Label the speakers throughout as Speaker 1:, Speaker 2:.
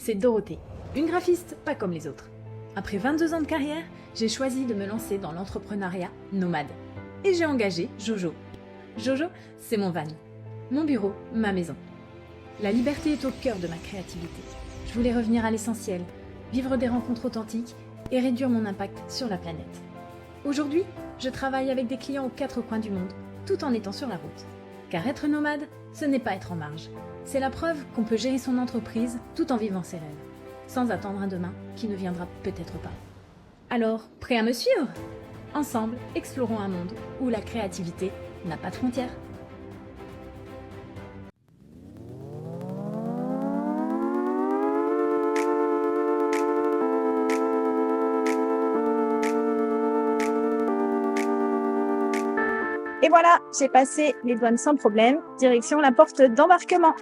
Speaker 1: c'est Dorothée, une graphiste pas comme les autres. Après 22 ans de carrière, j'ai choisi de me lancer dans l'entrepreneuriat nomade. Et j'ai engagé Jojo. Jojo, c'est mon van, mon bureau, ma maison. La liberté est au cœur de ma créativité. Je voulais revenir à l'essentiel, vivre des rencontres authentiques et réduire mon impact sur la planète. Aujourd'hui, je travaille avec des clients aux 4 coins du monde, tout en étant sur la route. Car être nomade, ce n'est pas être en marge. C'est la preuve qu'on peut gérer son entreprise tout en vivant ses rêves, sans attendre un demain qui ne viendra peut-être pas. Alors, prêt à me suivre ? Ensemble, explorons un monde où la créativité n'a pas de frontières.
Speaker 2: Et voilà, j'ai passé les douanes sans problème, direction la porte d'embarquement.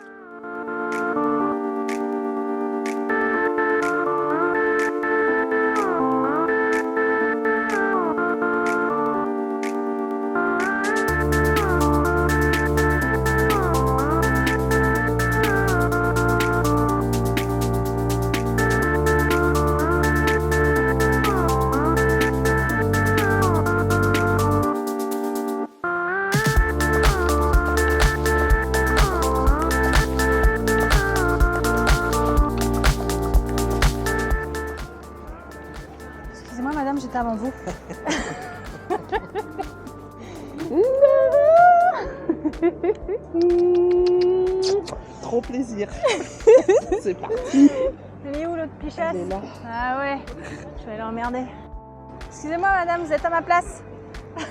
Speaker 2: Excusez-moi madame, j'étais avant vous.
Speaker 3: Trop plaisir. C'est parti.
Speaker 2: Elle est où l'autre pichasse?
Speaker 3: Elle est là.
Speaker 2: Ah ouais, je vais aller l'emmerder. Excusez-moi madame, vous êtes à ma place?
Speaker 4: Là,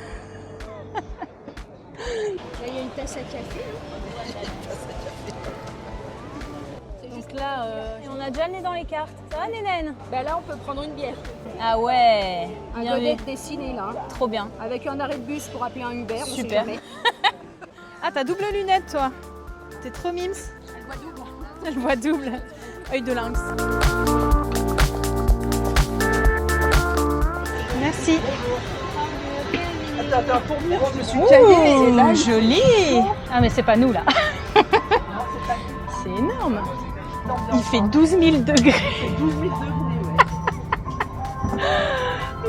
Speaker 4: il y a une tasse à café.
Speaker 2: Donc là, on a déjà le nez dans les cartes. Ça va Nénène?
Speaker 4: Bah là, on peut prendre une bière.
Speaker 2: Ah ouais,
Speaker 4: Un
Speaker 2: bien
Speaker 4: godet
Speaker 2: vu.
Speaker 4: dessiné là,
Speaker 2: Trop bien.
Speaker 4: avec un arrêt de bus pour appeler un Uber. on sait
Speaker 2: Super.
Speaker 4: jamais.
Speaker 2: Ah, t'as double lunette toi. T'es trop mimes.
Speaker 4: Elle voit double.
Speaker 2: Je vois double. Œil de lynx. Merci.
Speaker 3: Attends, pour moi, je me suis caillée et là,
Speaker 2: Joli. Ah mais c'est pas nous là. C'est énorme. Il fait 12 000 degrés.
Speaker 3: 12 000 degrés, ouais.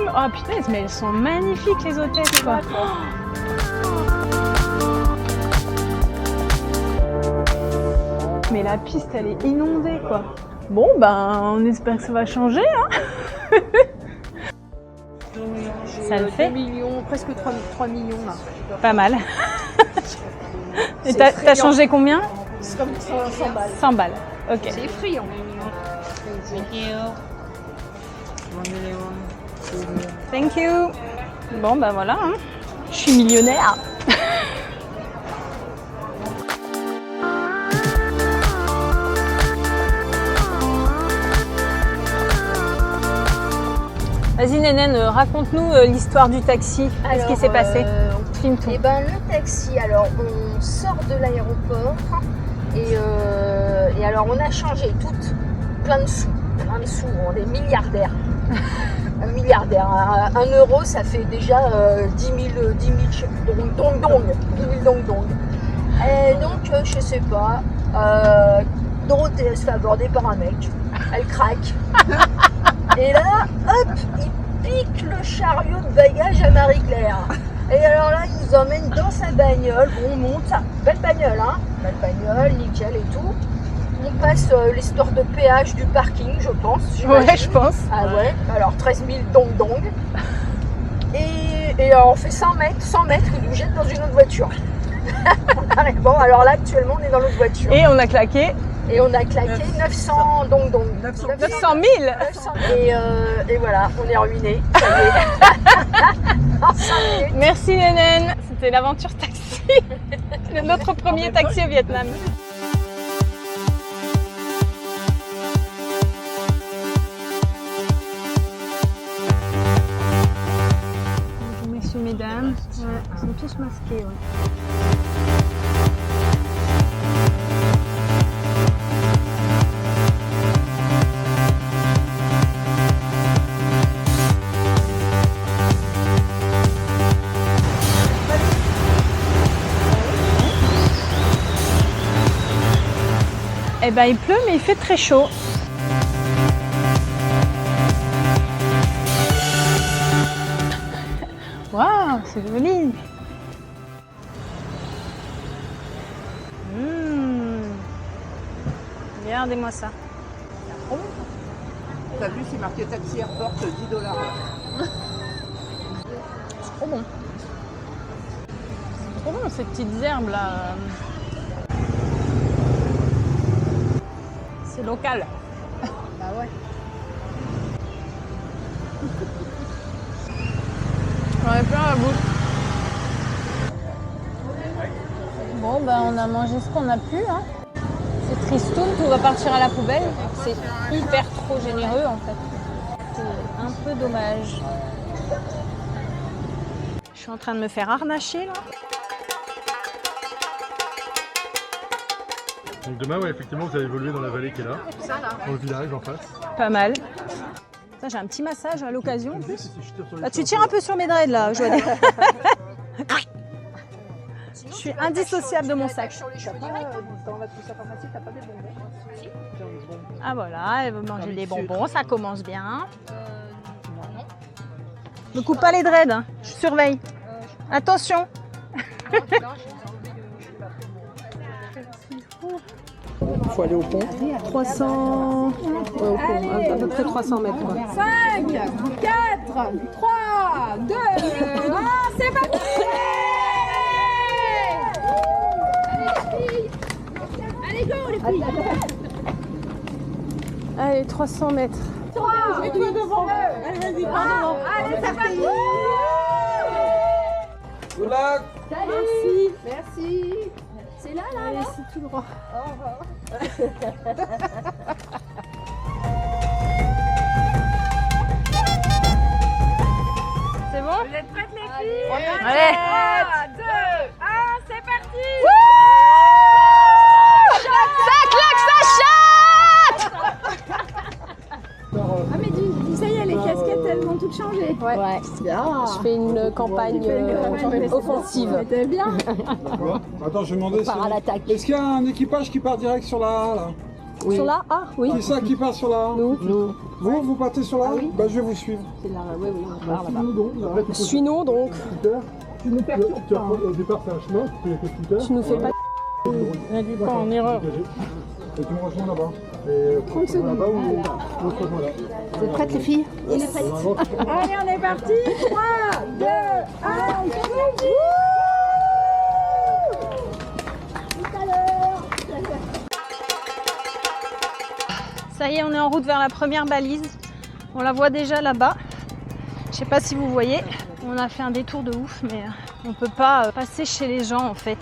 Speaker 2: Oh putain, mais elles sont magnifiques les hôtesses quoi. Mais la piste elle est inondée quoi. Bon ben on espère que ça va changer hein. Ça le fait.
Speaker 4: 2 millions, presque 3 millions là.
Speaker 2: Pas mal. Et
Speaker 4: C'est
Speaker 2: t'as
Speaker 4: effrayant.
Speaker 2: changé combien?
Speaker 4: C'est comme 100 balles.
Speaker 2: 100 balles. Ok.
Speaker 4: C'est effrayant.
Speaker 2: Thank you. Bon ben voilà, hein. Je suis millionnaire. Vas-y Nénène, raconte-nous l'histoire du taxi. Qu'est-ce qui s'est passé? Filme tout.
Speaker 4: Et ben le taxi, alors on sort de l'aéroport et alors on a changé plein de sous, on est milliardaires. Un milliardaire, un euro ça fait déjà 10 000 dong. Et donc je sais pas, Dorothée elle se fait aborder par un mec, elle craque. Et là, hop, il pique le chariot de bagages à Marie-Claire. Et alors là, il nous emmène dans sa bagnole. Bon, on monte, belle bagnole, hein. Belle bagnole, nickel et tout. On passe l'histoire de péage du parking, je pense.
Speaker 2: Ouais, je pense.
Speaker 4: Ah ouais, alors 13 000 dong. Et alors, on fait 100 mètres, il nous jette dans une autre voiture. Bon, alors là, actuellement, on est dans l'autre voiture.
Speaker 2: Et on a claqué
Speaker 4: Et on a claqué 900 dong.
Speaker 2: 900 000.
Speaker 4: 900 et voilà, on est ruiné. Ça y est. En 5 minutes.
Speaker 2: Merci Nénène. C'était l'aventure taxi. Notre premier taxi au Vietnam. Bonjour messieurs, mesdames. Ouais, ils sont tous masqués. Ouais. Eh ben il pleut mais il fait très chaud. Waouh, c'est joli. Regardez-moi ça.
Speaker 3: T'as vu, c'est marqué Taxi Airport, $10.
Speaker 2: C'est trop bon. C'est trop bon ces petites herbes là. C'est local.
Speaker 3: Bah ouais.
Speaker 2: J'en ai plein la bouche. Bon, bah on a mangé ce qu'on a pu. Hein. C'est tristoun, tout va partir à la poubelle. C'est hyper trop généreux en fait. C'est un peu dommage. Je suis en train de me faire harnacher là.
Speaker 5: Donc demain, ouais, effectivement, vous allez évoluer dans la vallée qui est là, dans le village en face.
Speaker 2: Pas mal. Ça, j'ai un petit massage à l'occasion en plus. Là, tu tires un peu sur mes dreads là, Joanne. Je suis indissociable de mon sac.
Speaker 3: Dans la trousse à pharmacie, t'as pas des bonbons?
Speaker 2: Ah voilà, elle veut manger des bonbons, ça commence bien. Ne coupe pas les dreads, hein. Je surveille. Attention.
Speaker 3: Faut aller au pont.
Speaker 6: 300... Ouais, au fond, à peu près 300 mètres. Quoi.
Speaker 7: 5, 4, 3, 2, 1, c'est parti! Allez, go les filles!
Speaker 6: Allez, 300 mètres.
Speaker 7: 3, mets-toi devant! Allez, vas-y, pardon! Allez, c'est parti!
Speaker 3: Good luck!
Speaker 7: Merci! Merci! C'est là, là, là?
Speaker 6: C'est tout droit.
Speaker 2: C'est bon?
Speaker 7: Vous êtes prêtes les filles?
Speaker 2: Allez.
Speaker 7: 3, 2, 1, c'est parti!
Speaker 6: Ah mais ça y est, les casquettes, elles vont toutes changer. Ouais. Je fais une campagne offensive.
Speaker 7: C'était bien.
Speaker 8: Attends, je vais demander si... Est-ce qu'il y a un équipage qui part direct sur la A là?
Speaker 6: Sur la A, oui.
Speaker 8: Qui ça qui part sur la A?
Speaker 6: Nous.
Speaker 8: Vous partez sur la A? Bah je vais vous suivre.
Speaker 6: C'est là, oui, on part là-bas.
Speaker 8: Suis-nous donc. Après, tu peux-
Speaker 6: Suis-nous donc.
Speaker 8: Scooter. Tu nous perturbes. Au départ c'est un chemin, tu fais avec le scooter.
Speaker 6: Tu nous fais pas.
Speaker 2: N'induis pas en erreur.
Speaker 8: Et tu me rejoins là-bas. Et 30 secondes là-bas ou on se rejoint là.
Speaker 6: Vous êtes prêtes les filles?
Speaker 7: Allez, on est parti! 3, 2, 1, c'est parti!
Speaker 2: Ça y est, on est en route vers la première balise. On la voit déjà là-bas. Je sais pas si vous voyez. On a fait un détour de ouf, mais on peut pas passer chez les gens en fait.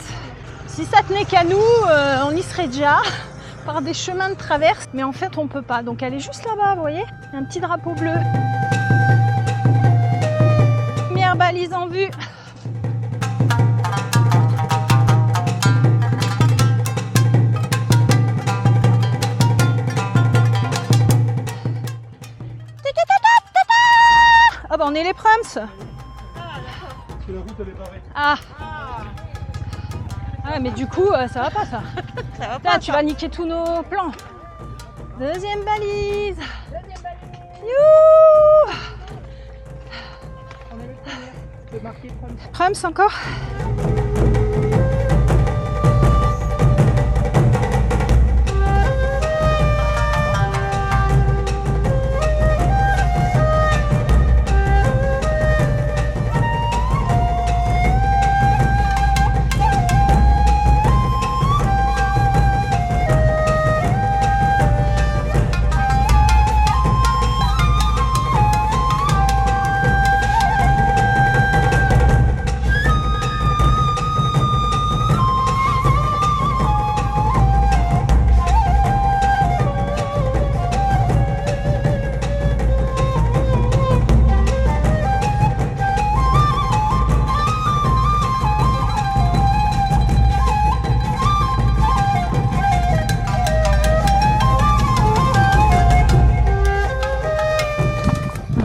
Speaker 2: Si ça tenait qu'à nous, on y serait déjà par des chemins de traverse, mais en fait on peut pas. Donc elle est juste là-bas, vous voyez, il y a un petit drapeau bleu. Première balise en vue. Ah bah on est les Prums.
Speaker 5: Parce que la route elle est barrée.
Speaker 2: Ah. Ah mais du coup ça va pas ça. Ça va pas. Là, tu vas niquer tous nos plans. Deuxième balise. Youhou. Prums encore.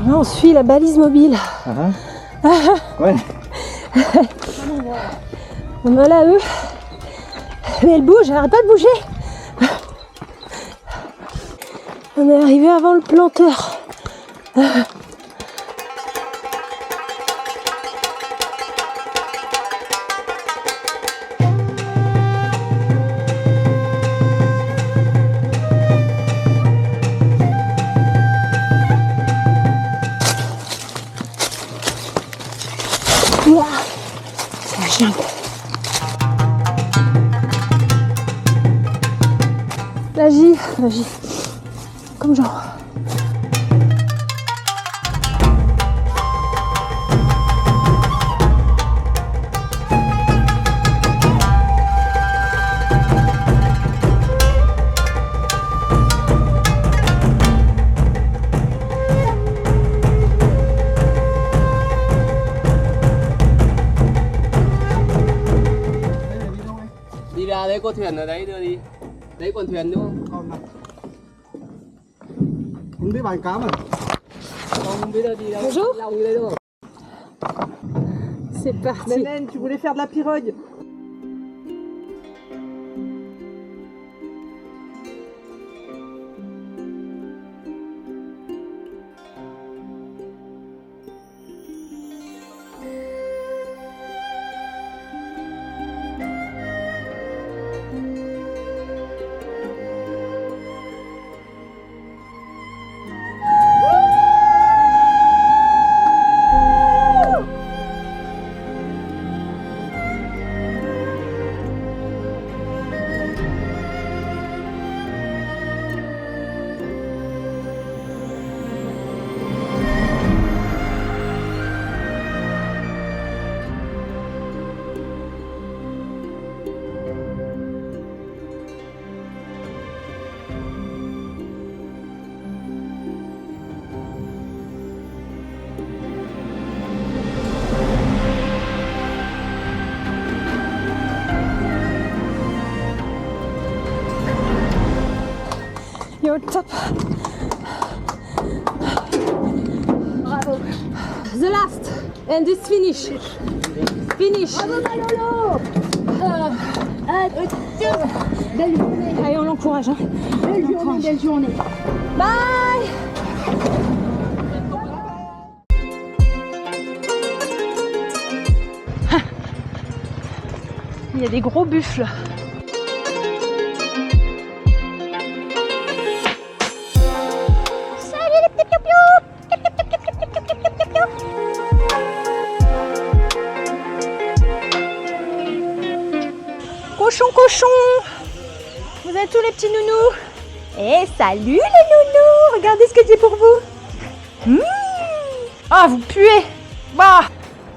Speaker 6: Là, on suit la balise mobile.
Speaker 8: Ouais.
Speaker 6: Voilà eux. Mais elle bouge, elle arrête pas de bouger. On est arrivé avant le planteur.
Speaker 2: Vas-y. Comme genre.
Speaker 9: Đi ra đấy có thuyền ở đấy đưa đi. Đấy còn thuyền đúng không?
Speaker 8: Còn này. Không biết bài cá mà.
Speaker 9: Không biết đi đâu.
Speaker 2: Bonjour.
Speaker 9: Lòng như đây đúng không?
Speaker 2: C'est parti.
Speaker 3: Mélène, tu voulais faire de la pirogue?
Speaker 2: You're top.
Speaker 4: Bravo.
Speaker 2: The last. And it's finish. Finish.
Speaker 4: Bravo Malolo. Belle journée.
Speaker 2: Allez, on l'encourage. Hein.
Speaker 4: Belle journée, belle journée.
Speaker 2: Bye. Il y a des gros buffles. Cochon, cochon! Vous avez tous les petits nounous? Eh, salut les nounous! Regardez ce que j'ai pour vous! Ah, vous puez! Bah!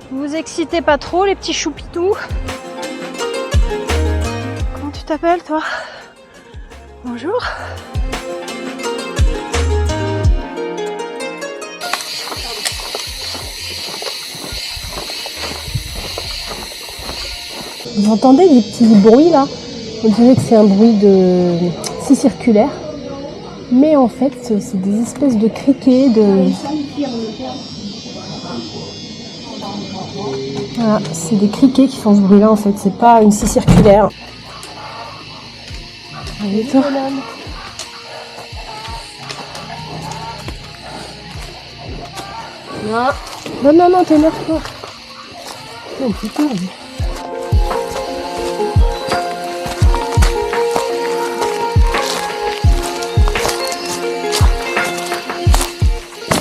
Speaker 2: Vous vous excitez pas trop, les petits choupitous. Comment tu t'appelles, toi? Bonjour!
Speaker 6: Vous entendez des petits bruits là? On dirait que c'est un bruit de scie circulaire. Mais en fait, c'est des espèces de criquets, de... Voilà, c'est des criquets qui font ce bruit là en fait, c'est pas une scie circulaire. Allez, toi. Non, t'énerve pas. Oh putain.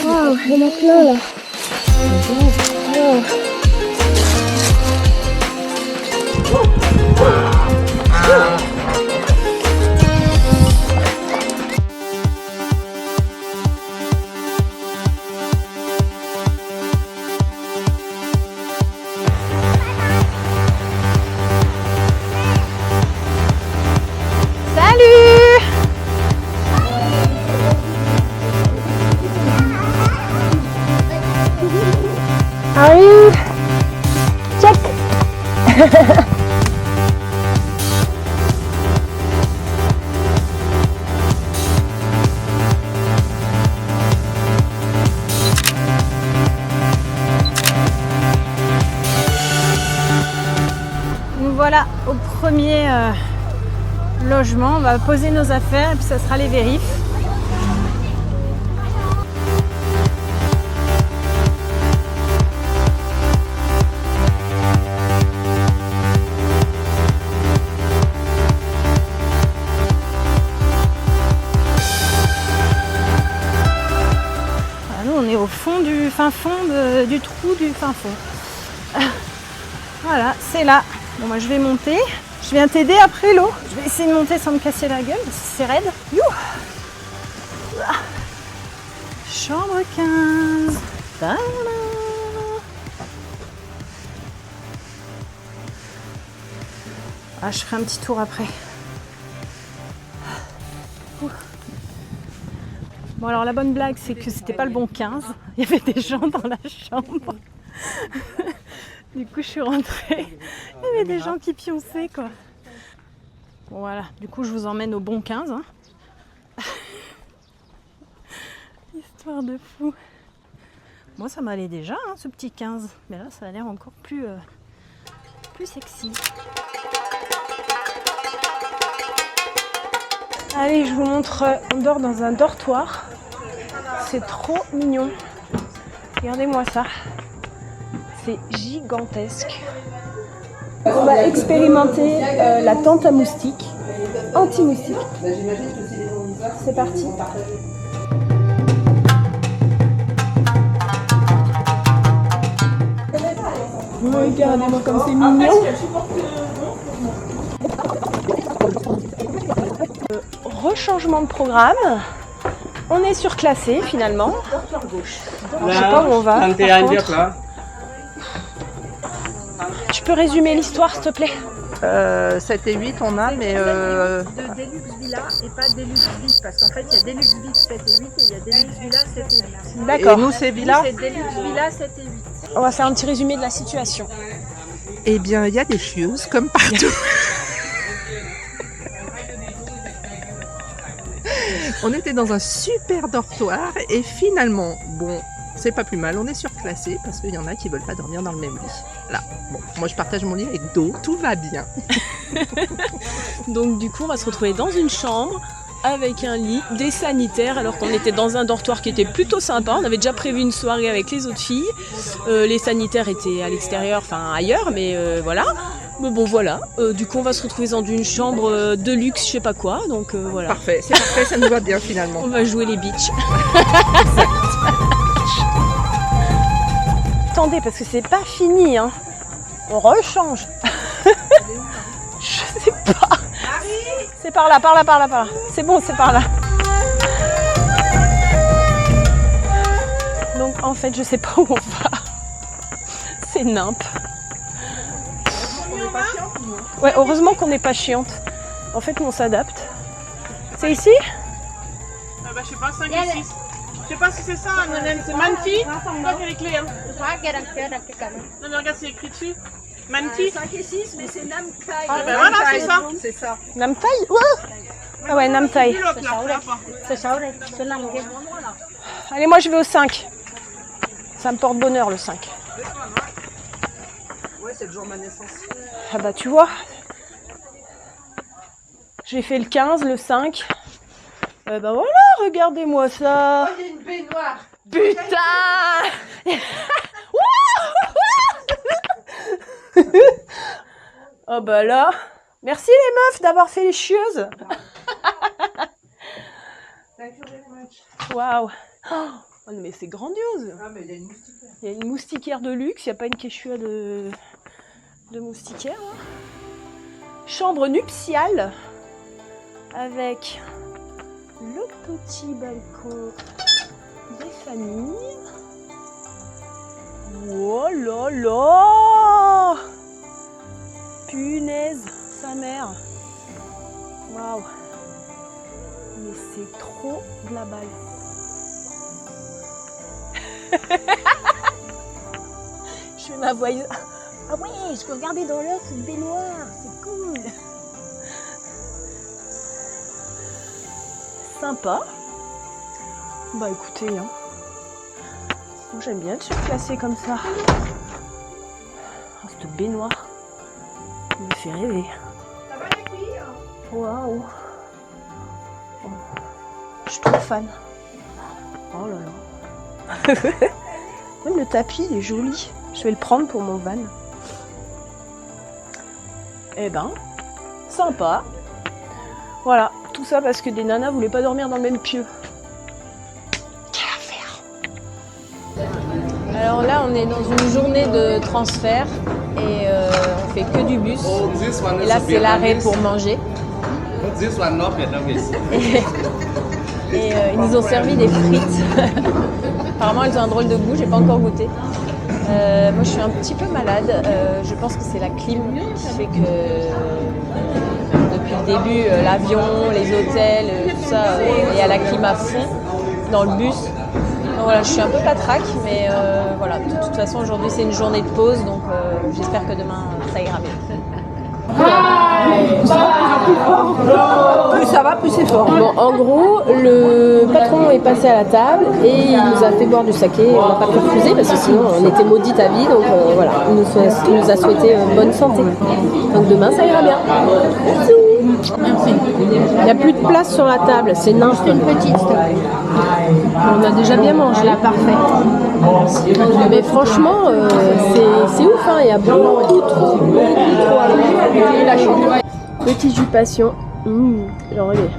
Speaker 6: Waouh, il y en a plein là. Wow.
Speaker 2: Arrive. Check. Nous voilà au premier logement. On va poser nos affaires et puis ça sera les vérifs. Au fond du fin fond du trou du fin fond. Voilà, c'est là. Bon, moi je vais monter. Je viens t'aider après l'eau. Je vais essayer de monter sans me casser la gueule parce que c'est raide. You. Chambre 15. Ta-da. Ah, je ferai un petit tour après. Bon alors la bonne blague c'est que c'était pas le bon 15. Il y avait des gens dans la chambre. Du coup je suis rentrée. Il y avait des gens qui pionçaient quoi. Bon voilà, du coup je vous emmène au bon 15. Hein. Histoire de fou. Moi ça m'allait déjà hein, ce petit 15. Mais là ça a l'air encore plus sexy. Allez, je vous montre, on dort dans un dortoir. C'est trop mignon. Regardez-moi ça. C'est gigantesque. On va expérimenter la tente à moustiques, anti-moustique. C'est parti. Regardez-moi comme c'est mignon. Rechangement de programme. On est surclassé finalement. Je sais pas où on va. Tu peux résumer l'histoire s'il te plaît?
Speaker 3: 7 et 8 on a, mais de Deluxe Villa et pas Deluxe Vip, parce qu'en fait il y a Deluxe Vip 7 et 8 et il y a Deluxe Villa 7 et 8.
Speaker 2: D'accord.
Speaker 3: Et nous c'est Villa, c'est Deluxe Villa 7 et 8.
Speaker 2: On va faire un petit résumé de la situation.
Speaker 3: Eh bien il y a des chieuses comme partout. On était dans un super dortoir et finalement, bon, c'est pas plus mal, on est surclassé parce qu'il y en a qui veulent pas dormir dans le même lit. Là, bon, moi je partage mon lit avec Do, tout va bien.
Speaker 10: Donc du coup, on va se retrouver dans une chambre avec un lit, des sanitaires, alors qu'on était dans un dortoir qui était plutôt sympa. On avait déjà prévu une soirée avec les autres filles. Les sanitaires étaient à l'extérieur, enfin ailleurs, mais voilà. Mais bon voilà, du coup on va se retrouver dans une chambre de luxe, je sais pas quoi, donc voilà.
Speaker 3: Parfait, c'est parfait, ça nous va bien finalement.
Speaker 10: On va jouer les bitches.
Speaker 2: Attendez, parce que c'est pas fini, hein. On rechange. Je sais pas. C'est par là, par là, par là, par là. C'est bon, c'est par là. Donc en fait, je sais pas où on va. C'est nimp. Ouais, heureusement qu'on n'est pas chiante. En fait, on s'adapte. C'est ici?
Speaker 11: Je sais pas, 5 et 6. Je sais pas si c'est ça, c'est Manti. Je crois qu'il y a les clés. Hein. Non, mais regarde, c'est écrit dessus. Manti.
Speaker 4: 5 et 6, mais c'est Namtai.
Speaker 11: Ah, ben voilà, c'est ça.
Speaker 3: C'est ça.
Speaker 2: Namtai? Ouais. Ah ouais, Namtai. Allez, moi je vais au 5. Ça me porte bonheur le 5.
Speaker 3: Ouais, c'est le jour de ma naissance.
Speaker 2: Ah bah tu vois. J'ai fait le 15, le 5. Bah voilà, regardez-moi ça.
Speaker 4: Oh, il y a une baignoire.
Speaker 2: Putain. Oh bah là. Merci les meufs d'avoir fait les chieuses. Waouh. Oh mais c'est grandiose.
Speaker 3: Ah mais il y a une moustiquaire.
Speaker 2: Il y a une moustiquaire de luxe, il n'y a pas une quechua de moustiquaire. Hein. Chambre nuptiale avec le petit balcon des familles. Oh là là! Punaise, sa mère. Waouh! Mais c'est trop de la balle. Je fais ma voyeuse. Ah oui, je peux regarder dans l'œuf une baignoire, c'est cool. Sympa. Bah écoutez, hein. Moi j'aime bien être surclassée comme ça. Oh, cette baignoire, elle me fait rêver.
Speaker 4: Ça va les filles?
Speaker 2: Waouh. Oh. Je suis trop fan. Oh là là. Même le tapis, il est joli. Je vais le prendre pour mon van. Eh ben, sympa. Voilà, tout ça parce que des nanas voulaient pas dormir dans le même pieu. Quelle affaire! Alors là, on est dans une journée de transfert.
Speaker 10: et on fait que du bus. Et là, c'est l'arrêt pour manger. Et ils nous ont servi des frites. Apparemment, elles ont un drôle de goût, j'ai pas encore goûté. Moi, je suis un petit peu malade. Je pense que c'est la clim qui fait que depuis le début, l'avion, les hôtels, tout ça, est à la clim à fond dans le bus. Donc voilà, je suis un peu patraque, mais voilà. De toute façon, aujourd'hui, c'est une journée de pause, donc j'espère que demain, ça ira mieux.
Speaker 6: Plus ça va, plus c'est fort. Bon, en gros, le patron est passé à la table et il nous a fait boire du saké. On n'a pas pu refuser parce que sinon on était maudite à vie. Donc voilà, il nous a souhaité bonne santé. Donc demain, ça ira bien. Merci. Il n'y a plus de place sur la table, c'est nain.
Speaker 4: C'est une petite.
Speaker 6: On a déjà bien mangé.
Speaker 4: Parfait.
Speaker 6: Mais franchement, c'est ouf, hein. Il y a beaucoup trop à l'eau. Petit jus passion. J'en rêvais.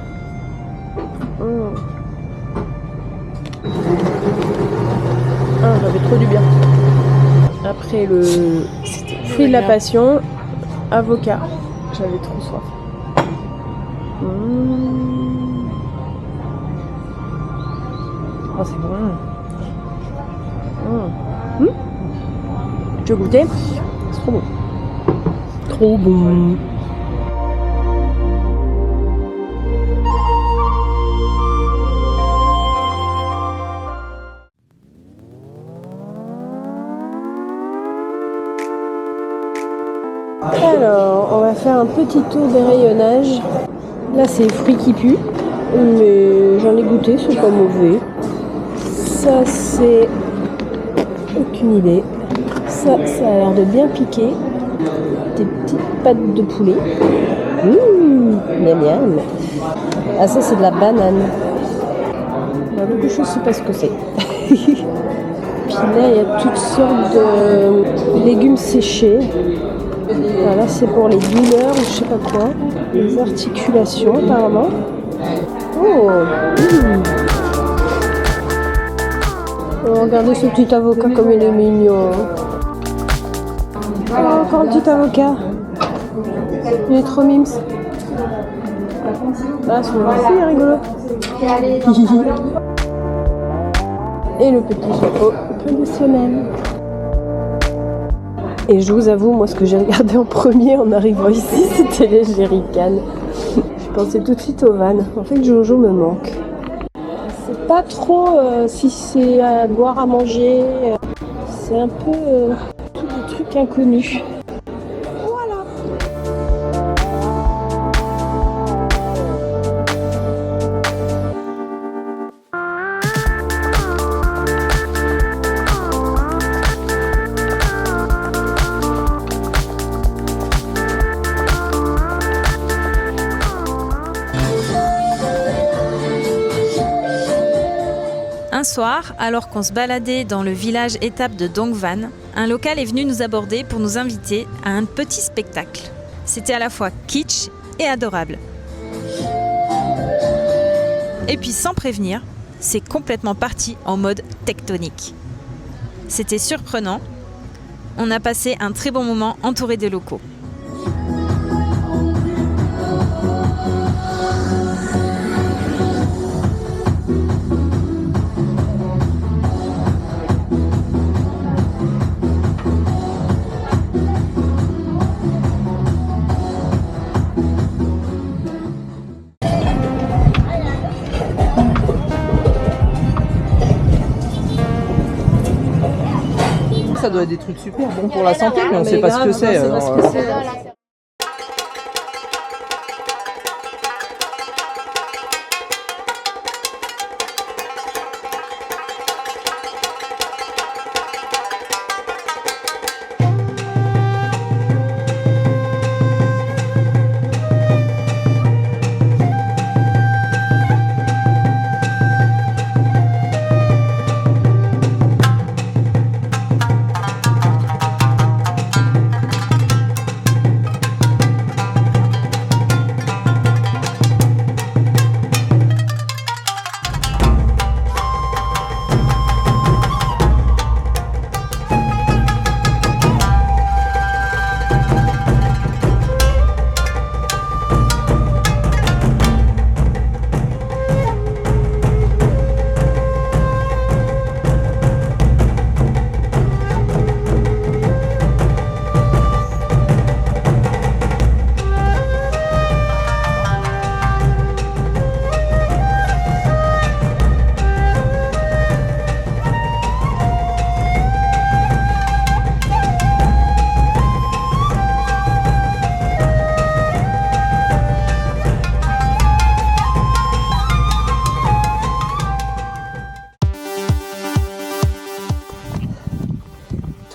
Speaker 6: J'avais trop du bien. Après le fruit de la passion, avocat. J'avais trop soif. Oh, c'est bon. Tu veux goûter? C'est trop bon. Trop bon. Alors, on va faire un petit tour des rayonnages. Là, c'est les fruits qui puent, mais j'en ai goûté, c'est pas mauvais. Ça, c'est aucune idée. Ça a l'air de bien piquer. Des petites pâtes de poulet. Miam miam. Ah, ça, c'est de la banane. Il y a beaucoup de choses, je sais pas ce que c'est. Puis là, il y a toutes sortes de légumes séchés. Là, c'est pour les douleurs ou je sais pas quoi. Les articulations, apparemment. Oh, Oh, regardez ce petit avocat comme il est mignon. Oh, encore un petit avocat. Il est trop mimes. Ah, celui-là aussi est rigolo. Et le petit chapeau promotionnel. Et je vous avoue, moi, ce que j'ai regardé en premier en arrivant ici, c'était les jerrycans. Je pensais tout de suite aux vannes. En fait, Jojo me manque. C'est pas trop si c'est à boire, à manger. C'est un peu tous des trucs inconnus. Voilà.
Speaker 1: Un soir, alors qu'on se baladait dans le village étape de Dongvan, un local est venu nous aborder pour nous inviter à un petit spectacle. C'était à la fois kitsch et adorable. Et puis sans prévenir, c'est complètement parti en mode tectonique. C'était surprenant. On a passé un très bon moment entouré de locaux.
Speaker 3: Ça doit être des trucs super bons pour la santé, mais on sait pas ce que c'est.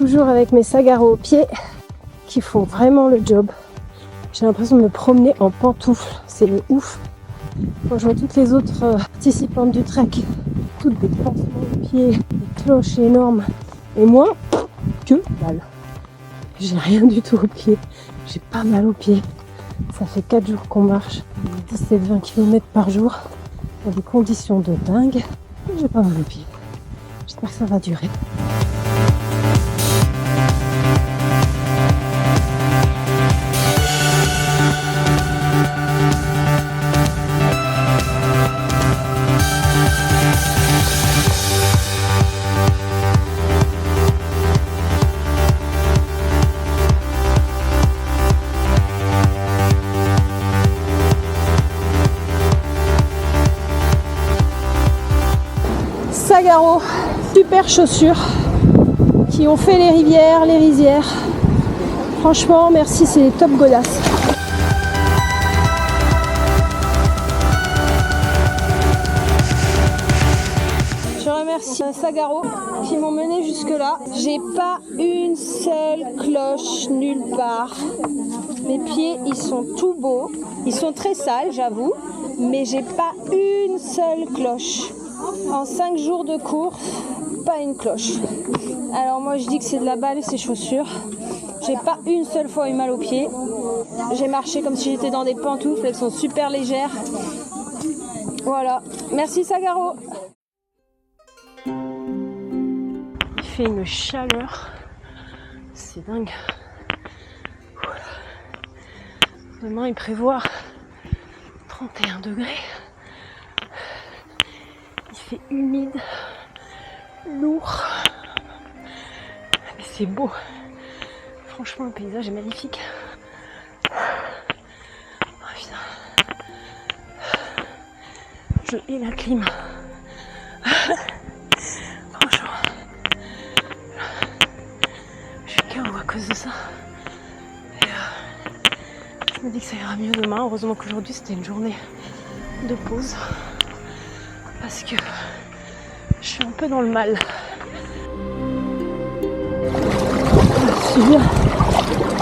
Speaker 6: Toujours avec mes Sagaro aux pieds qui font vraiment le job. J'ai l'impression de me promener en pantoufles, c'est le ouf. Quand je vois toutes les autres participantes du trek, toutes des pansements aux pieds, des cloches énormes, et moi, que dalle. J'ai rien du tout aux pieds, j'ai pas mal aux pieds. Ça fait 4 jours qu'on marche, 17-20 km par jour, dans des conditions de dingue. J'ai pas mal aux pieds. J'espère que ça va durer. Sagaro, super chaussures qui ont fait les rivières, les rizières. Franchement, merci, c'est les top godasses. Je remercie Sagaro qui m'ont mené jusque là. J'ai pas une seule cloche nulle part. Mes pieds, ils sont tout beaux. Ils sont très sales, j'avoue, mais j'ai pas une seule cloche. En 5 jours de course, pas une cloche. Alors moi je dis que c'est de la balle ces chaussures. J'ai pas une seule fois eu mal aux pieds. J'ai marché comme si j'étais dans des pantoufles, elles sont super légères. Voilà, merci Sagaro. Il fait une chaleur, c'est dingue. Demain il prévoit 31 degrés. Il fait humide, lourd, mais c'est beau. Franchement, le paysage est magnifique. Oh, putain. Je hais la clim. Franchement, je suis KO à cause de ça. Et je me dis que ça ira mieux demain. Heureusement qu'aujourd'hui c'était une journée de pause. Parce que je suis un peu dans le mal. C'est bien.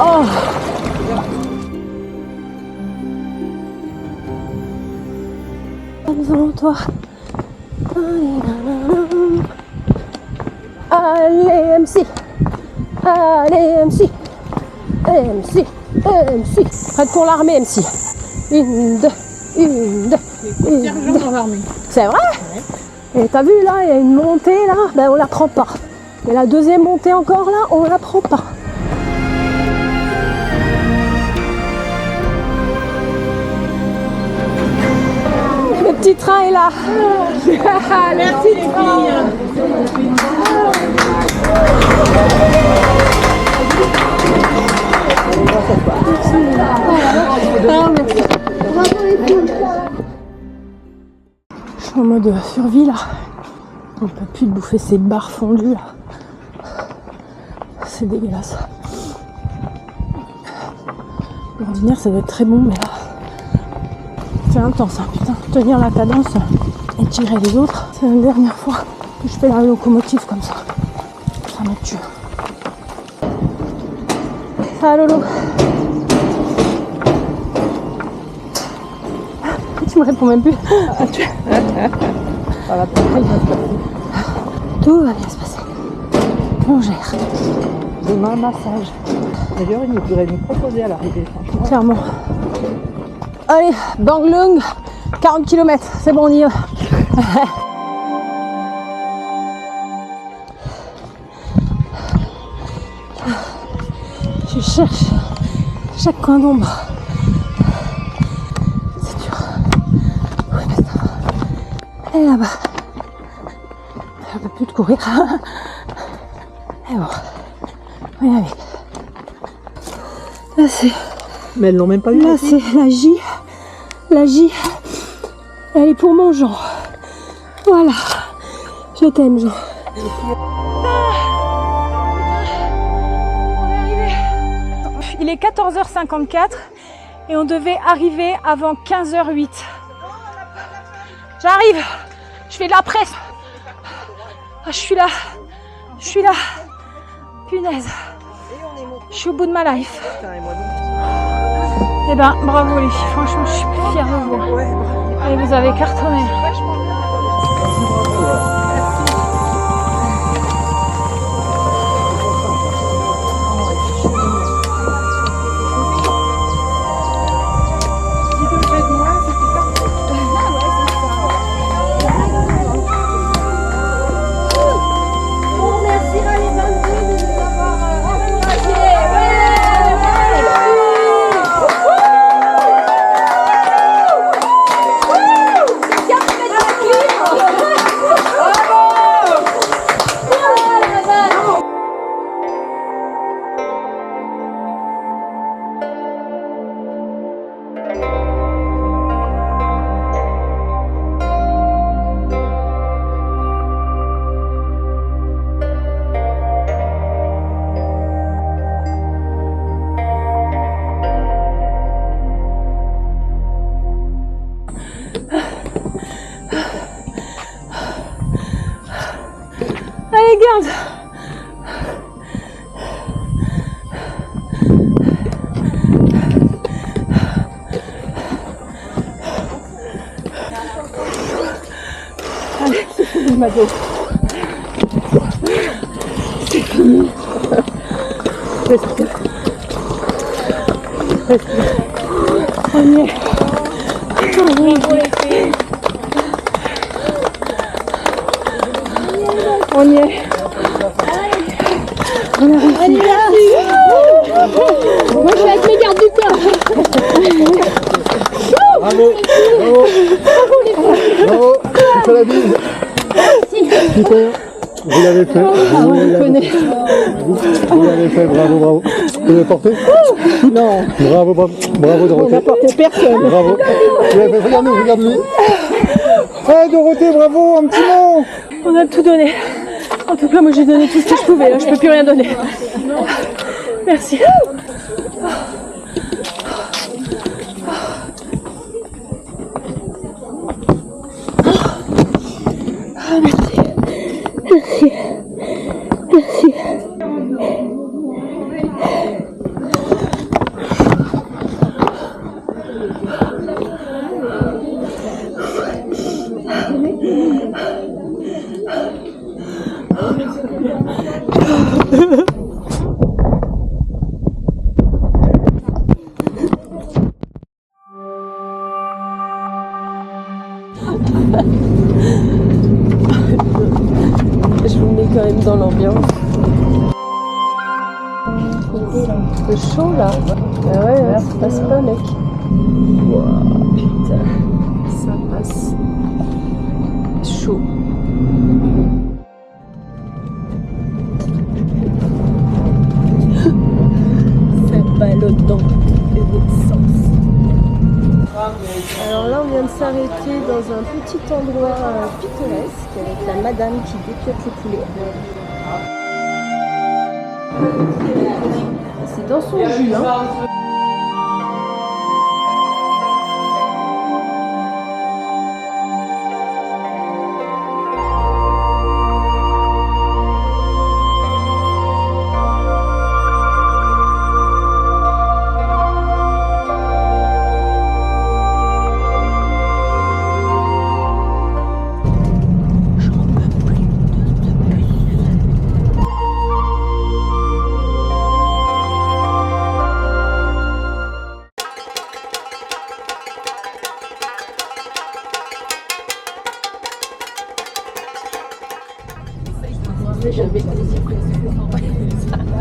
Speaker 6: Oh! Devant toi. Allez MC. Allez MC. MC. MC. Prête pour l'armée MC. 1, 2, 1, 2. Sergent dans l'armée. C'est vrai? Ouais. Et t'as vu là, il y a une montée là, ben on la prend pas. Et la deuxième montée encore là, on la prend pas. Le petit train est là. Merci les filles. Je suis en mode survie là. On peut plus bouffer ces barres fondues là. C'est dégueulasse. L'ordinaire ça doit être très bon, mais là c'est intense, hein, putain. Tenir la cadence et tirer les autres, c'est la dernière fois que je fais la locomotive comme ça. Ça me tue. Ça Lolo. Tu me réponds même plus. Ça va pas bien se passer. Tout va bien se passer. On gère.
Speaker 3: Demain, massage. D'ailleurs, il pourrait nous proposer à l'arrivée, franchement.
Speaker 6: Clairement. Allez, Banglung, 40 km, c'est bon, on y va. Je cherche chaque coin d'ombre. C'est dur. Ouais, putain. Et là-bas. Elle peut plus de courir. Et bon. On va y aller. Là c'est.
Speaker 3: Mais elles l'ont même pas eu.
Speaker 6: Là c'est la J. La J. Elle est pour mon Jean. Voilà. Je t'aime Jean. Il est 14h54 et on devait arriver avant 15h08. J'arrive. Je fais de la presse. Ah, je suis là. Je suis là.
Speaker 2: Punaise. Je suis au bout de ma life. Eh ben, bravo les filles. Franchement, je suis fière de vous. Et vous avez cartonné. Allez, garde. Allez, c'est fini, Mado. C'est fini. Respire. Respire. On y est. On y est. On a réussi. Moi je suis avec mes gardes du corps.
Speaker 5: Bravo. Bravo. Bravo. On fait la bise. Super. Vous l'avez fait. Vous l'avez fait. Bravo, bravo. Vous l'avez porté?
Speaker 3: Non.
Speaker 5: Bravo, bravo. Bravo, Dorothée.
Speaker 3: On n'a porté personne.
Speaker 5: Bravo. Vous l'avez fait. Regarde-nous, regarde-lui. Ah, Dorothée, bravo. Un petit mot.
Speaker 2: On a tout donné. En tout cas, moi j'ai donné tout ce que je pouvais. Là, je peux plus rien donner. Merci. Merci. Merci. Merci. Je vous mets quand même dans l'ambiance. C'est chaud là. Ah ouais, ça passe pas, mec. Wow, putain, ça passe chaud. Ça ballotte dans tous les sens. Alors là, on vient de s'arrêter dans un petit endroit pittoresque avec la madame qui dépiote les poulets. C'est dans son jus, hein.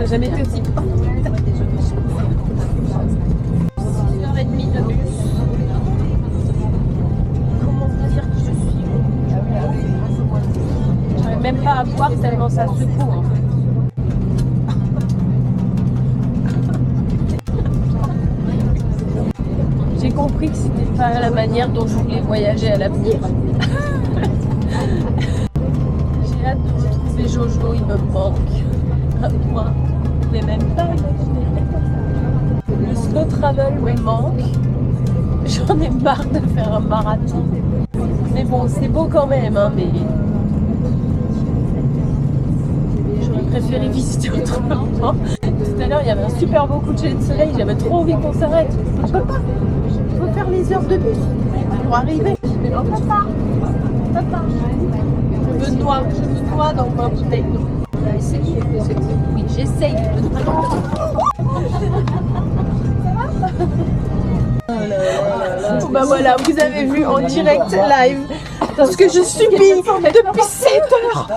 Speaker 2: Jamais été aussi près. 6h30 de bus. Comment vous dire qui je suis? J'arrive même pas à boire tellement ça secoue. Hein. J'ai compris que c'était pas la manière dont je voulais voyager à l'avenir. J'ai hâte de retrouver Jojo, il me manque. Moi, je ne même pas imaginer. Le slow travel me manque. J'en ai marre de faire un marathon. Mais bon, c'est beau quand même, hein, mais j'aurais préféré
Speaker 10: préféré visiter autrement. Tout à l'heure, il y avait un super beau coucher de soleil, j'avais trop envie qu'on s'arrête.
Speaker 7: On peut pas. Il faut faire les heures de bus pour arriver. Mais on peut pas. On peut pas.
Speaker 10: Je veux de noix dans ma bouteille.
Speaker 4: Oui, j'essaye.
Speaker 10: Bon bah voilà, vous avez vu en direct live ce que je subis depuis 7 heures.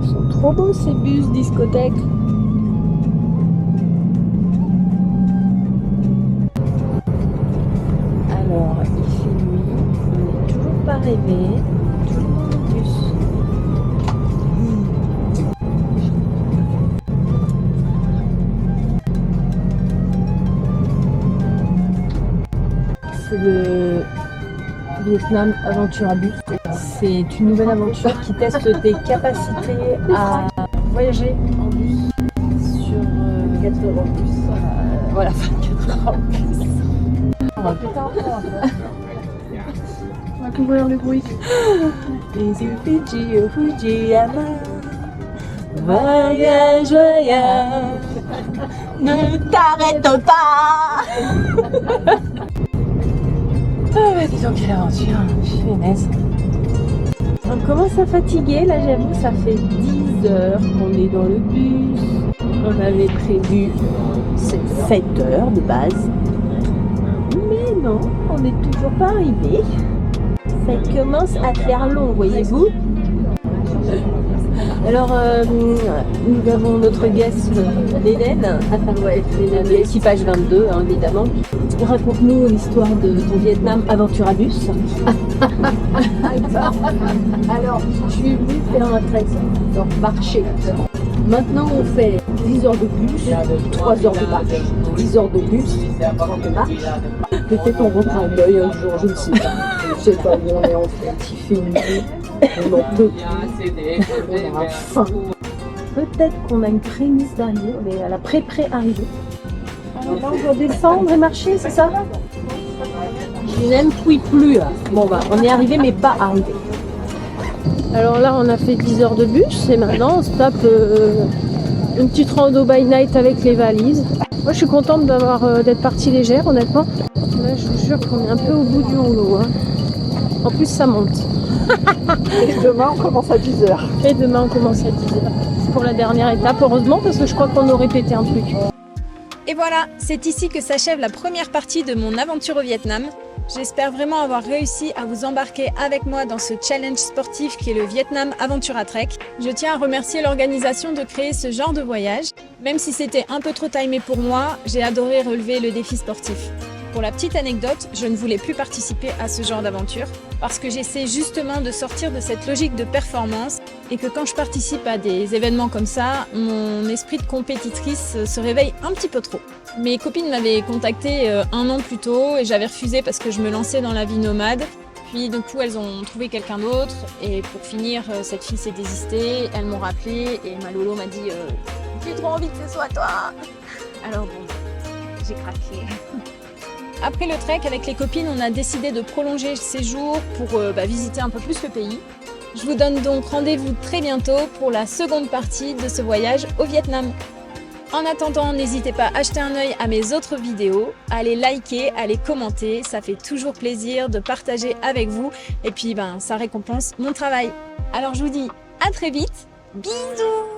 Speaker 10: Ils sont trop beaux ces bus discothèques. Alors, il fait nuit, on n'est toujours pas réveillé, toujours dans le bus. C'est le Vietnam Aventura Bus. C'est une nouvelle aventure qui teste tes capacités à voyager en bus sur 4 heures en bus. Voilà, 24 heures en bus. On va couvrir le bruit. Les Fuji au Fujiyama. Voyage, voyage. Ne t'arrête pas. Ah bah dis donc quelle aventure, finesse. On commence à fatiguer, là j'avoue, ça fait 10 heures qu'on est dans le bus. On avait prévu 7 heures de base. Mais non, on n'est toujours pas arrivé. Ça commence à faire long, voyez-vous. Alors, nous avons notre guest, Hélène, de l'équipage 22, hein, évidemment. Raconte-nous l'histoire de ton Vietnam Aventura Bus.
Speaker 4: Alors, je suis venue faire un trait, donc marcher. Maintenant, on fait 10 heures de bus, 3 heures de marche. 10 heures de bus, 3 heures de marche. Peut-être on reprend l'œil un jour, je ne sais pas. Je ne sais pas où on est en fait. Il fait nuit, on en peut plus, on a faim.
Speaker 2: Peut-être qu'on a une prémisse d'arrivée, on est à la pré-arrivée. Alors là, on doit descendre et marcher, c'est ça?
Speaker 4: Je n'aime plus. Bon bah, on est arrivé mais pas arrivé.
Speaker 2: Alors là, on a fait 10 heures de bus et maintenant on se tape une petite rando by night avec les valises. Moi, je suis contente d'être partie légère, honnêtement. Là, je vous jure qu'on est un peu au bout du rouleau. Hein. En plus, ça monte.
Speaker 7: Et demain, on commence à 10 heures.
Speaker 2: Et demain, on commence à 10 heures. C'est pour la dernière étape, heureusement, parce que je crois qu'on aurait pété un truc.
Speaker 1: Et voilà, c'est ici que s'achève la première partie de mon aventure au Vietnam. J'espère vraiment avoir réussi à vous embarquer avec moi dans ce challenge sportif qui est le Vietnam Aventura Trek. Je tiens à remercier l'organisation de créer ce genre de voyage. Même si c'était un peu trop timé pour moi, j'ai adoré relever le défi sportif. Pour la petite anecdote, je ne voulais plus participer à ce genre d'aventure parce que j'essaie justement de sortir de cette logique de performance et que quand je participe à des événements comme ça, mon esprit de compétitrice se réveille un petit peu trop. Mes copines m'avaient contactée 1 an plus tôt et j'avais refusé parce que je me lançais dans la vie nomade. Puis du coup, elles ont trouvé quelqu'un d'autre et pour finir, cette fille s'est désistée, elles m'ont rappelé et ma Lolo m'a dit « J'ai trop envie que ce soit toi !» Alors bon, j'ai craqué. Après le trek, avec les copines, on a décidé de prolonger le séjour pour visiter un peu plus le pays. Je vous donne donc rendez-vous très bientôt pour la seconde partie de ce voyage au Vietnam. En attendant, n'hésitez pas à jeter un œil à mes autres vidéos, à les liker, à les commenter, ça fait toujours plaisir de partager avec vous et puis ça récompense mon travail. Alors je vous dis à très vite, bisous!